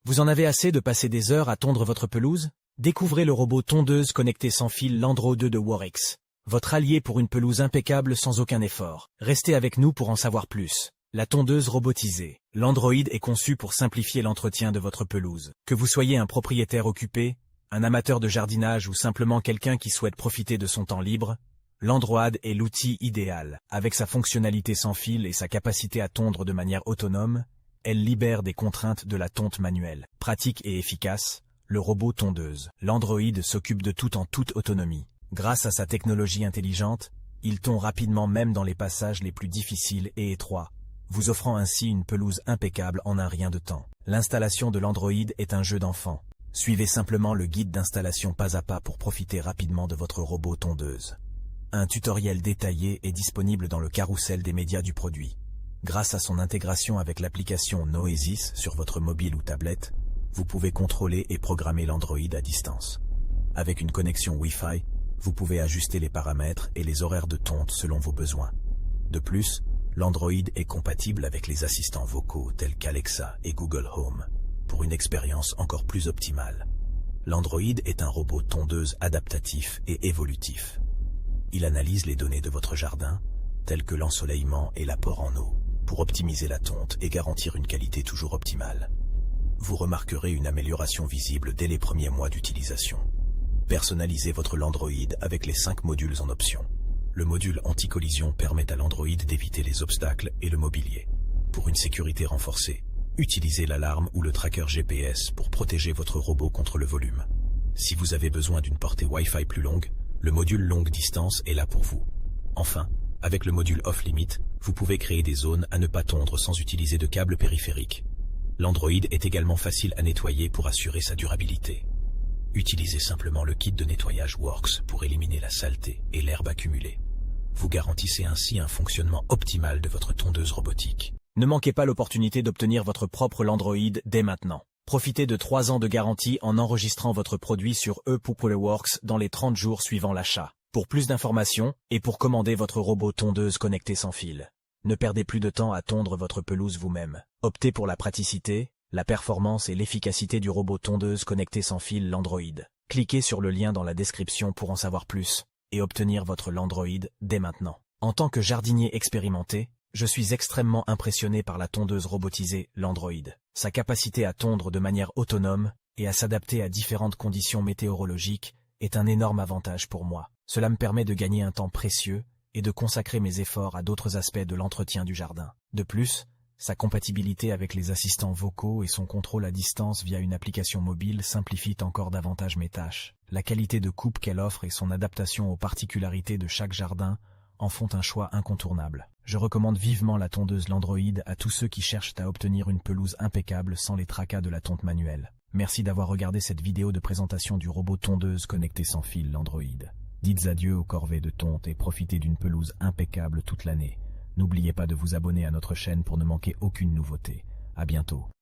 Vous en avez assez de passer des heures à tondre votre pelouse? Découvrez le robot tondeuse connecté sans fil Landro 2 de Worx, votre allié pour une pelouse impeccable sans aucun effort. Restez avec nous pour en savoir plus. La tondeuse robotisée. L'Android est conçu pour simplifier l'entretien de votre pelouse. Que vous soyez un propriétaire occupé, un amateur de jardinage ou simplement quelqu'un qui souhaite profiter de son temps libre, l'Android est l'outil idéal. Avec sa fonctionnalité sans fil et sa capacité à tondre de manière autonome, elle libère des contraintes de la tonte manuelle. Pratique et efficace, le robot tondeuse. L'Android s'occupe de tout en toute autonomie. Grâce à sa technologie intelligente, il tond rapidement même dans les passages les plus difficiles et étroits, vous offrant ainsi une pelouse impeccable en un rien de temps. L'installation de l'Android est un jeu d'enfant. Suivez simplement le guide d'installation pas à pas pour profiter rapidement de votre robot tondeuse. Un tutoriel détaillé est disponible dans le carrousel des médias du produit. Grâce à son intégration avec l'application Noesis sur votre mobile ou tablette, vous pouvez contrôler et programmer l'Android à distance. Avec une connexion Wi-Fi, vous pouvez ajuster les paramètres et les horaires de tonte selon vos besoins. De plus, l'Android est compatible avec les assistants vocaux tels qu'Alexa et Google Home, pour une expérience encore plus optimale. L'Android est un robot tondeuse adaptatif et évolutif. Il analyse les données de votre jardin, telles que l'ensoleillement et l'apport en eau, pour optimiser la tonte et garantir une qualité toujours optimale. Vous remarquerez une amélioration visible dès les premiers mois d'utilisation. Personnalisez votre Landroid avec les 5 modules en option. Le module anti-collision permet à l'Android d'éviter les obstacles et le mobilier. Pour une sécurité renforcée, utilisez l'alarme ou le tracker GPS pour protéger votre robot contre le volume. Si vous avez besoin d'une portée Wi-Fi plus longue, le module longue distance est là pour vous. Enfin, avec le module off-limit, vous pouvez créer des zones à ne pas tondre sans utiliser de câbles périphériques. L'Android est également facile à nettoyer pour assurer sa durabilité. Utilisez simplement le kit de nettoyage Worx pour éliminer la saleté et l'herbe accumulée. Vous garantissez ainsi un fonctionnement optimal de votre tondeuse robotique. Ne manquez pas l'opportunité d'obtenir votre propre Landroid dès maintenant. Profitez de 3 ans de garantie en enregistrant votre produit sur ePopularWorks dans les 30 jours suivant l'achat. Pour plus d'informations et pour commander votre robot tondeuse connecté sans fil, ne perdez plus de temps à tondre votre pelouse vous-même. Optez pour la praticité, la performance et l'efficacité du robot tondeuse connecté sans fil Landroid. Cliquez sur le lien dans la description pour en savoir plus et obtenir votre Landroid dès maintenant. En tant que jardinier expérimenté, je suis extrêmement impressionné par la tondeuse robotisée Landroid. Sa capacité à tondre de manière autonome et à s'adapter à différentes conditions météorologiques est un énorme avantage pour moi. Cela me permet de gagner un temps précieux et de consacrer mes efforts à d'autres aspects de l'entretien du jardin. De plus, sa compatibilité avec les assistants vocaux et son contrôle à distance via une application mobile simplifient encore davantage mes tâches. La qualité de coupe qu'elle offre et son adaptation aux particularités de chaque jardin en font un choix incontournable. Je recommande vivement la tondeuse Landroid à tous ceux qui cherchent à obtenir une pelouse impeccable sans les tracas de la tonte manuelle. Merci d'avoir regardé cette vidéo de présentation du robot tondeuse connecté sans fil Landroid. Dites adieu aux corvées de tonte et profitez d'une pelouse impeccable toute l'année. N'oubliez pas de vous abonner à notre chaîne pour ne manquer aucune nouveauté. À bientôt.